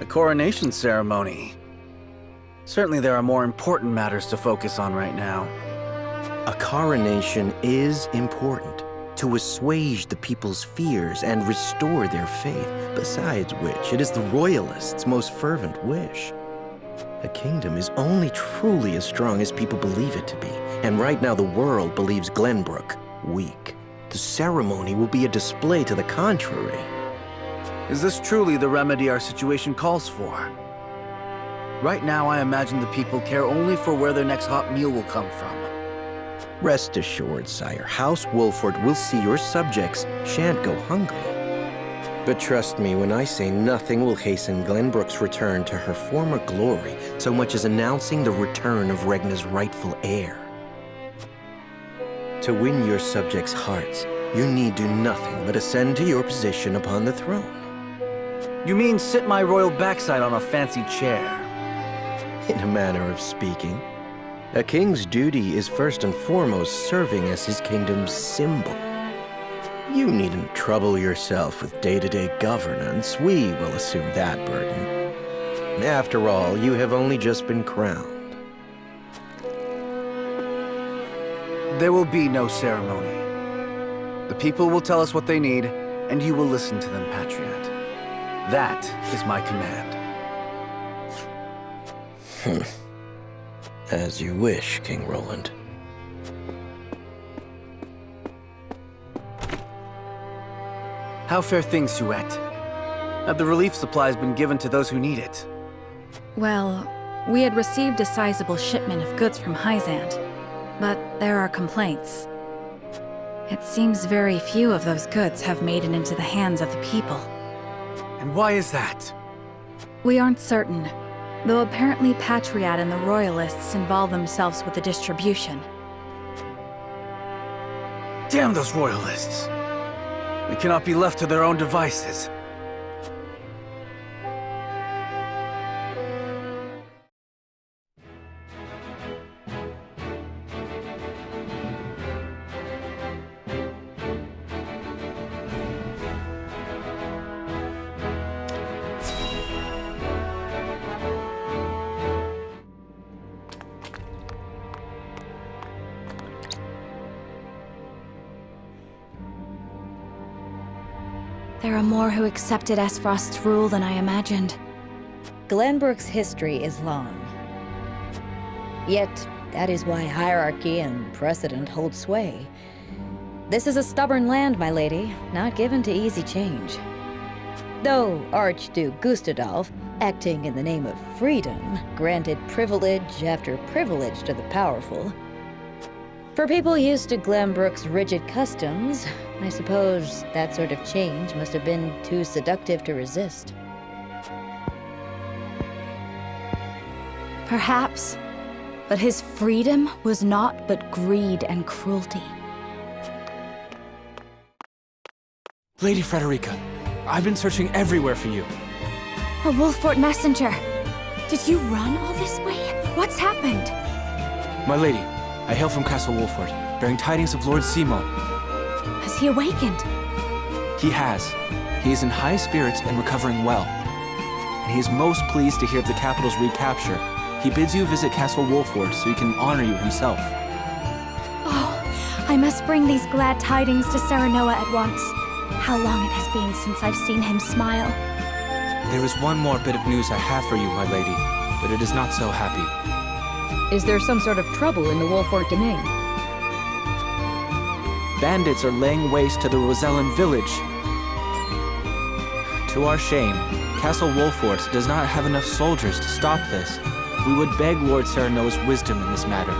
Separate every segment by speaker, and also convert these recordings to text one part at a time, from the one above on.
Speaker 1: A coronation ceremony. Certainly there are more important matters to focus on right now.
Speaker 2: A coronation is important to assuage the people's fears and restore their faith, besides which it is the royalists' most fervent wish. A kingdom is only truly as strong as people believe it to be, and right now the world believes Glenbrook weak. The ceremony will be a display to the contrary.
Speaker 1: Is this truly the remedy our situation calls for? Right now I imagine the people care only for where their next hot meal will come from.
Speaker 2: Rest assured, sire, House Wolford will see your subjects shan't go hungry. But trust me when I say nothing will hasten Glenbrook's return to her former glory so much as announcing the return of Regna's rightful heir. To win your subjects' hearts, you need do nothing but ascend to your position upon the throne.
Speaker 1: You mean sit my royal backside on a fancy chair?
Speaker 2: In a manner of speaking. A king's duty is first and foremost serving as his kingdom's symbol. You needn't trouble yourself with day-to-day governance. We will assume that burden. After all, you have only just been crowned.
Speaker 1: There will be no ceremony. The people will tell us what they need, and you will listen to them, Patriot. That is my command.
Speaker 2: As you wish, King Roland.
Speaker 1: How fare things, Suette? Have the relief supplies been given to those who need it?
Speaker 3: Well, we had received a sizable shipment of goods from Hyzant, but there are complaints. It seems very few of those goods have made it into the hands of the people.
Speaker 1: And why is that?
Speaker 3: We aren't certain, though apparently Patriot and the Royalists involve themselves with the distribution.
Speaker 1: Damn those Royalists! They cannot be left to their own devices.
Speaker 3: There are more who accepted Esfrost's rule than I imagined.
Speaker 4: Glenbrook's history is long. Yet, that is why hierarchy and precedent hold sway. This is a stubborn land, my lady, not given to easy change. Though Archduke Gustadolf, acting in the name of freedom, granted privilege after privilege to the powerful. For people used to Glenbrook's rigid customs, I suppose that sort of change must have been too seductive to resist.
Speaker 3: Perhaps, but his freedom was naught but greed and cruelty.
Speaker 5: Lady Frederica, I've been searching everywhere for you.
Speaker 3: A Wolfort messenger! Did you run all this way? What's happened?
Speaker 5: My lady, I hail from Castle Wolfort, bearing tidings of Lord Simo.
Speaker 3: Has he awakened?
Speaker 5: He has. He is in high spirits and recovering well. And he is most pleased to hear of the capital's recapture. He bids you visit Castle Wolfort so he can honor you himself.
Speaker 3: Oh, I must bring these glad tidings to Serenoa at once. How long it has been since I've seen him smile.
Speaker 5: There is one more bit of news I have for you, my lady, but it is not so happy.
Speaker 4: Is there some sort of trouble in the Wolfort domain?
Speaker 5: Bandits are laying waste to the Rosellan village. To our shame, Castle Wolfort does not have enough soldiers to stop this. We would beg Lord Serenoa's wisdom in this matter.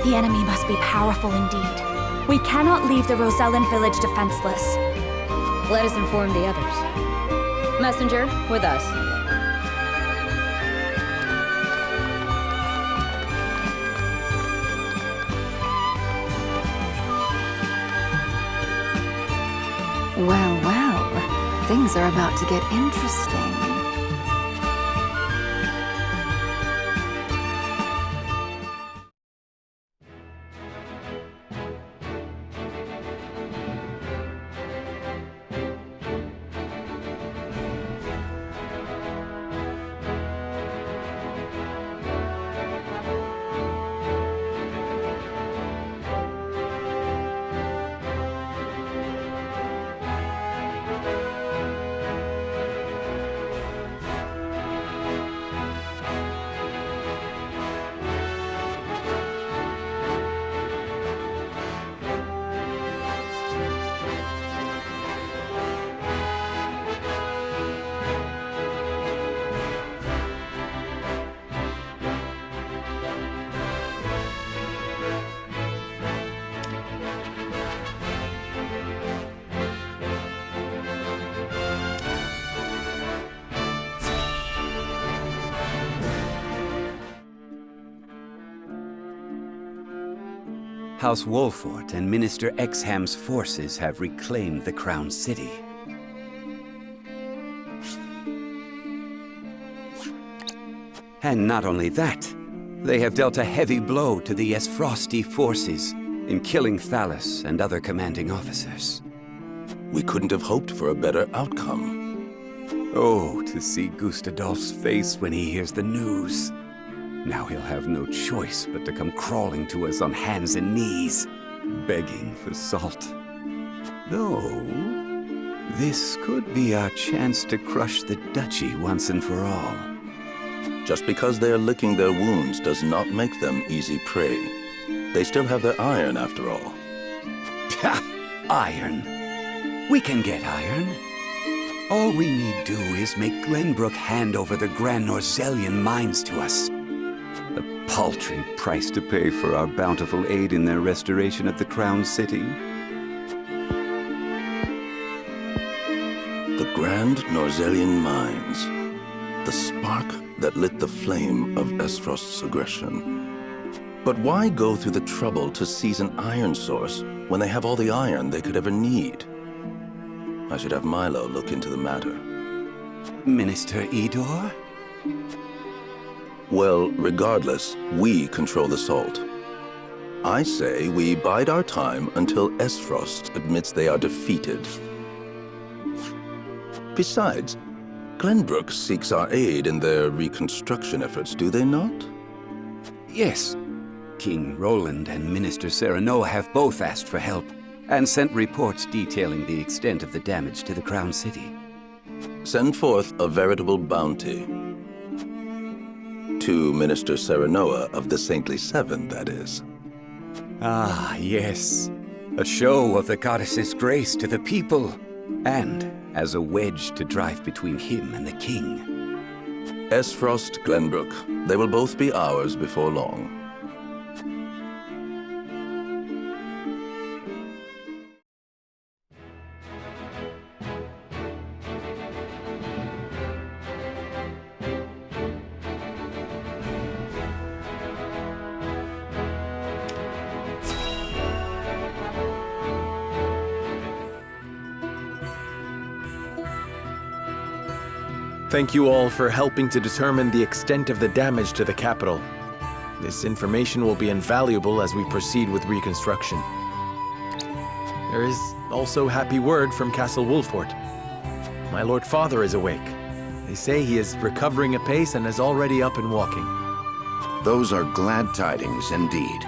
Speaker 3: The enemy must be powerful indeed. We cannot leave the Rosellan village defenseless.
Speaker 4: Let us inform the others. Messenger, with us.
Speaker 6: Well, well, things are about to get interesting.
Speaker 7: House Wolfort and Minister Exham's forces have reclaimed the Crown City. And not only that, they have dealt a heavy blow to the Esfrosti forces in killing Thalos and other commanding officers.
Speaker 8: We couldn't have hoped for a better outcome.
Speaker 7: Oh, to see Gustadolf's face when he hears the news. Now he'll have no choice but to come crawling to us on hands and knees, begging for salt. Though, this could be our chance to crush the duchy once and for all.
Speaker 8: Just because they are licking their wounds does not make them easy prey. They still have their iron, after all.
Speaker 7: Ha! Iron. We can get iron. All we need do is make Glenbrook hand over the Grand Norzelian mines to us. A paltry price to pay for our bountiful aid in their restoration of the Crown City.
Speaker 8: The Grand Norzelian mines. The spark that lit the flame of Esfrost's aggression. But why go through the trouble to seize an iron source when they have all the iron they could ever need? I should have Milo look into the matter.
Speaker 7: Minister Idor?
Speaker 8: Well, regardless, we control the salt. I say we bide our time until Esfrost admits they are defeated. Besides, Glenbrook seeks our aid in their reconstruction efforts, do they not?
Speaker 7: Yes. King Roland and Minister Serenoa have both asked for help, and sent reports detailing the extent of the damage to the Crown City.
Speaker 8: Send forth a veritable bounty. To Minister Serenoa of the Saintly Seven, that is.
Speaker 7: Ah, yes. A show of the goddess's grace to the people, and as a wedge to drive between him and the king.
Speaker 8: Esfrost, Glenbrook, they will both be ours before long.
Speaker 9: Thank you all for helping to determine the extent of the damage to the capital. This information will be invaluable as we proceed with reconstruction. There is also happy word from Castle Wolfort. My Lord Father is awake. They say he is recovering apace and is already up and walking.
Speaker 10: Those are glad tidings indeed.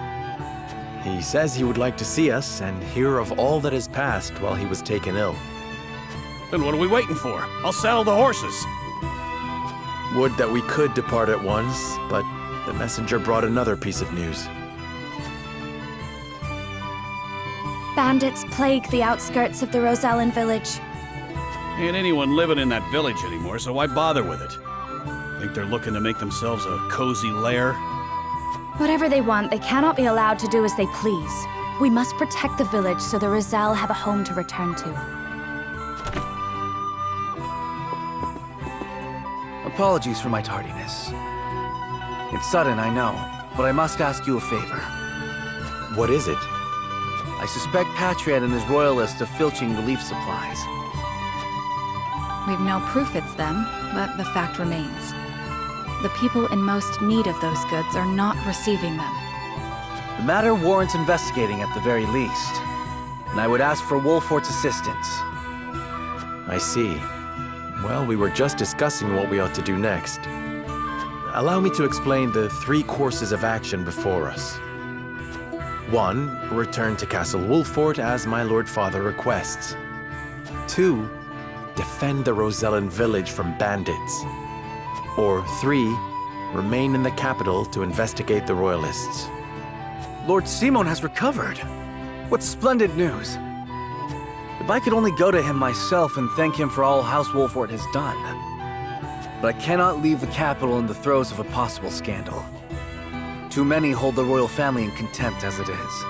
Speaker 9: He says he would like to see us and hear of all that has passed while he was taken ill.
Speaker 11: Then what are we waiting for? I'll saddle the horses.
Speaker 9: Would that we could depart at once, but the messenger brought another piece of news.
Speaker 12: Bandits plague the outskirts of the Rosellan village.
Speaker 11: Ain't anyone living in that village anymore, so why bother with it? Think they're looking to make themselves a cozy lair?
Speaker 12: Whatever they want, they cannot be allowed to do as they please. We must protect the village so the Roselle have a home to return to.
Speaker 1: Apologies for my tardiness. It's sudden, I know, but I must ask you a favor.
Speaker 9: What is it?
Speaker 1: I suspect Patriot and his royalists of filching relief supplies.
Speaker 3: We've no proof it's them, but the fact remains. The people in most need of those goods are not receiving them.
Speaker 1: The matter warrants investigating at the very least, and I would ask for Wolfort's assistance.
Speaker 9: I see. Well, we were just discussing what we ought to do next. Allow me to explain the 3 courses of action before us. 1. Return to Castle Wolfort as my Lord Father requests. 2. Defend the Rosellan village from bandits. Or 3. Remain in the capital to investigate the royalists.
Speaker 1: Lord Simon has recovered. What splendid news. If I could only go to him myself and thank him for all House Wolfort has done. But I cannot leave the capital in the throes of a possible scandal. Too many hold the royal family in contempt as it is.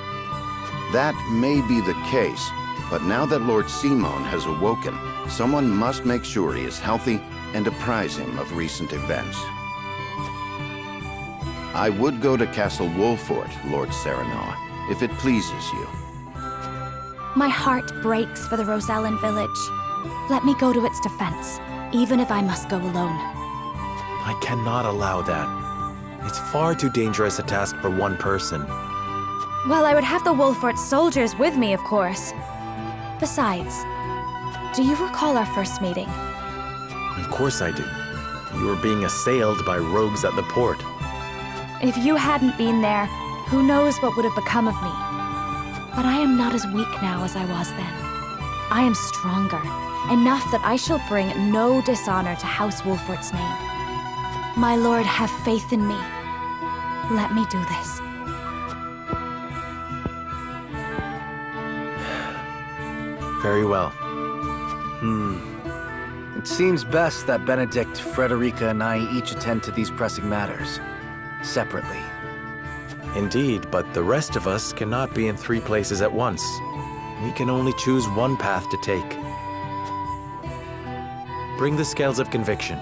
Speaker 10: That may be the case, but now that Lord Simon has awoken, someone must make sure he is healthy and apprise him of recent events. I would go to Castle Wolfort, Lord Serenoa, if it pleases you.
Speaker 12: My heart breaks for the Rosellan village. Let me go to its defense, even if I must go alone.
Speaker 9: I cannot allow that. It's far too dangerous a task for one person.
Speaker 12: Well, I would have the Wolfort soldiers with me, of course. Besides, do you recall our first meeting?
Speaker 9: Of course I do. You were being assailed by rogues at the port.
Speaker 12: If you hadn't been there, who knows what would have become of me. But I am not as weak now as I was then. I am stronger, enough that I shall bring no dishonor to House Wolfort's name. My lord, have faith in me. Let me do this.
Speaker 9: Very well.
Speaker 1: It seems best that Benedict, Frederica, and I each attend to these pressing matters, separately.
Speaker 9: Indeed, but the rest of us cannot be in 3 places at once. We can only choose one path to take. Bring the scales of conviction.